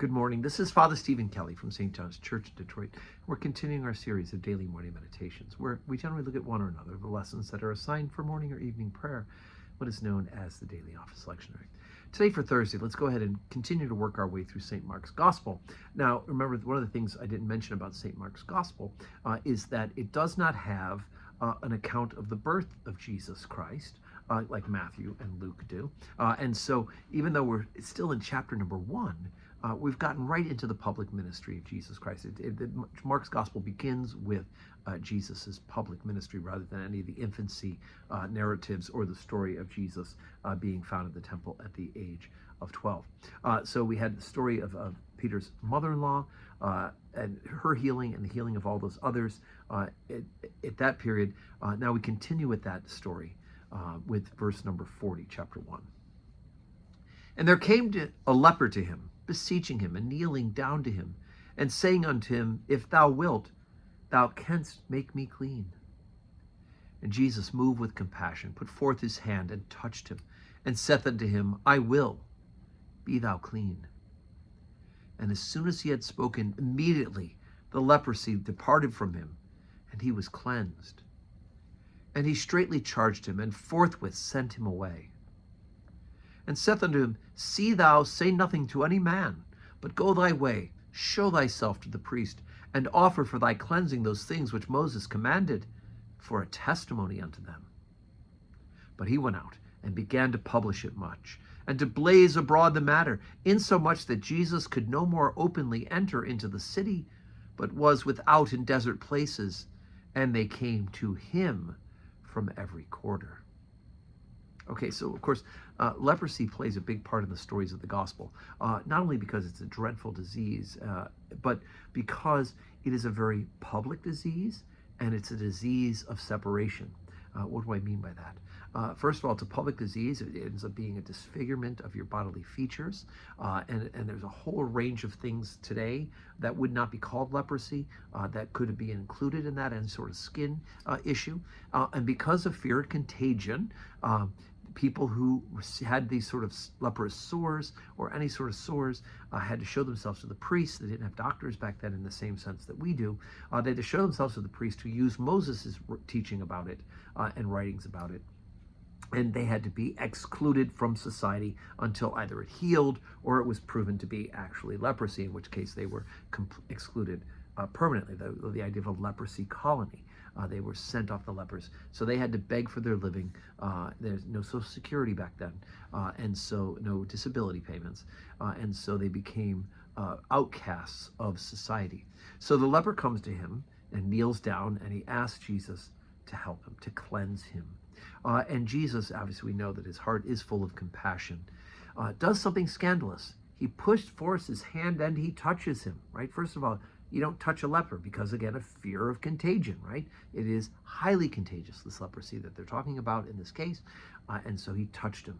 Good morning. This is Father Stephen Kelly from St. John's Church in Detroit. We're continuing our series of daily morning meditations, where we generally look at one or another of the lessons that are assigned for morning or evening prayer, what is known as the Daily Office Lectionary. Today for Thursday, let's go ahead and continue to work our way through St. Mark's Gospel. Now, remember, one of the things I didn't mention about St. Mark's Gospel is that it does not have an account of the birth of Jesus Christ, like Matthew and Luke do. And so even though we're still in chapter number 1, we've gotten right into the public ministry of Jesus Christ. Mark's Gospel begins with Jesus's public ministry rather than any of the infancy narratives or the story of Jesus being found at the temple at the age of 12. So we had the story of Peter's mother-in-law and her healing and the healing of all those others at that period. Now we continue with that story with verse number 40, chapter 1. And there came a leper to him, beseeching him and kneeling down to him, and saying unto him, If thou wilt, thou canst make me clean. And Jesus, moved with compassion, put forth his hand and touched him, and saith unto him, I will, be thou clean. And as soon as he had spoken, immediately the leprosy departed from him, and he was cleansed. And he straitly charged him, and forthwith sent him away. And saith unto him, See thou say nothing to any man, but go thy way, show thyself to the priest, and offer for thy cleansing those things which Moses commanded, for a testimony unto them. But he went out, and began to publish it much, and to blaze abroad the matter, insomuch that Jesus could no more openly enter into the city, but was without in desert places, and they came to him from every quarter. Okay, so of course, leprosy plays a big part in the stories of the gospel, not only because it's a dreadful disease, but because it is a very public disease, and it's a disease of separation. What do I mean by that? First of all, it's a public disease. It ends up being a disfigurement of your bodily features, and there's a whole range of things today that would not be called leprosy that could be included in that, and sort of skin issue. And because of fear of contagion, people who had these sort of leprous sores or any sort of sores had to show themselves to the priest. They didn't have doctors back then in the same sense that we do. They had to show themselves to the priest who used Moses' teaching about it and writings about it. And they had to be excluded from society until either it healed or it was proven to be actually leprosy, in which case they were excluded permanently. The idea of a leprosy colony. They were sent off, the lepers. So they had to beg for their living. There's no Social Security back then, and so no disability payments. And so they became outcasts of society. So the leper comes to him and kneels down, and he asks Jesus to help him, to cleanse him. And Jesus, obviously we know that his heart is full of compassion, does something scandalous. He pushed forth his hand and he touches him, right? First of all, you don't touch a leper because, again, of fear of contagion, right? It is highly contagious, this leprosy that they're talking about in this case. And so he touched him,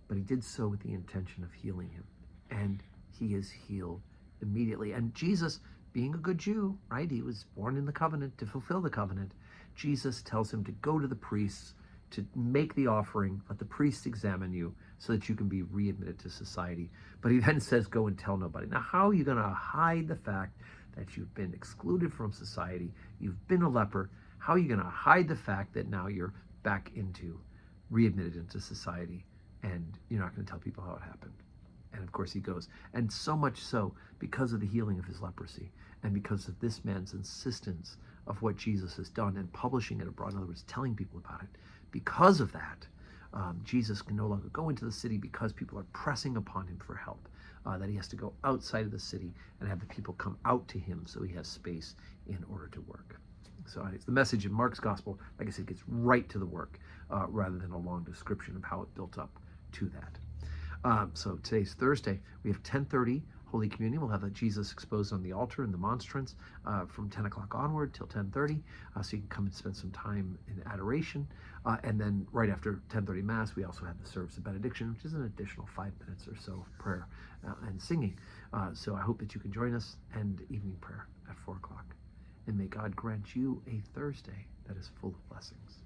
but he did so with the intention of healing him. And he is healed immediately. And Jesus, being a good Jew, right? He was born in the covenant to fulfill the covenant. Jesus tells him to go to the priests to make the offering, let the priests examine you so that you can be readmitted to society. But he then says, go and tell nobody. Now, how are you going to hide the fact that you've been excluded from society, you've been a leper? How are you going to hide the fact that now you're back readmitted into society, and you're not going to tell people how it happened? And of course he goes. And so much so, because of the healing of his leprosy, and because of this man's insistence of what Jesus has done and publishing it abroad, in other words, telling people about it, because of that, Jesus can no longer go into the city because people are pressing upon him for help, that he has to go outside of the city and have the people come out to him so he has space in order to work. So it's the message in Mark's Gospel, like I said, gets right to the work rather than a long description of how it built up to that. So today's Thursday. We have 10:30 Holy Communion. We'll have Jesus exposed on the altar in the monstrance from 10 o'clock onward till 10:30. So you can come and spend some time in adoration. And then right after 10:30 Mass, we also have the service of benediction, which is an additional 5 minutes or so of prayer and singing. So I hope that you can join us, and evening prayer at 4 o'clock. And may God grant you a Thursday that is full of blessings.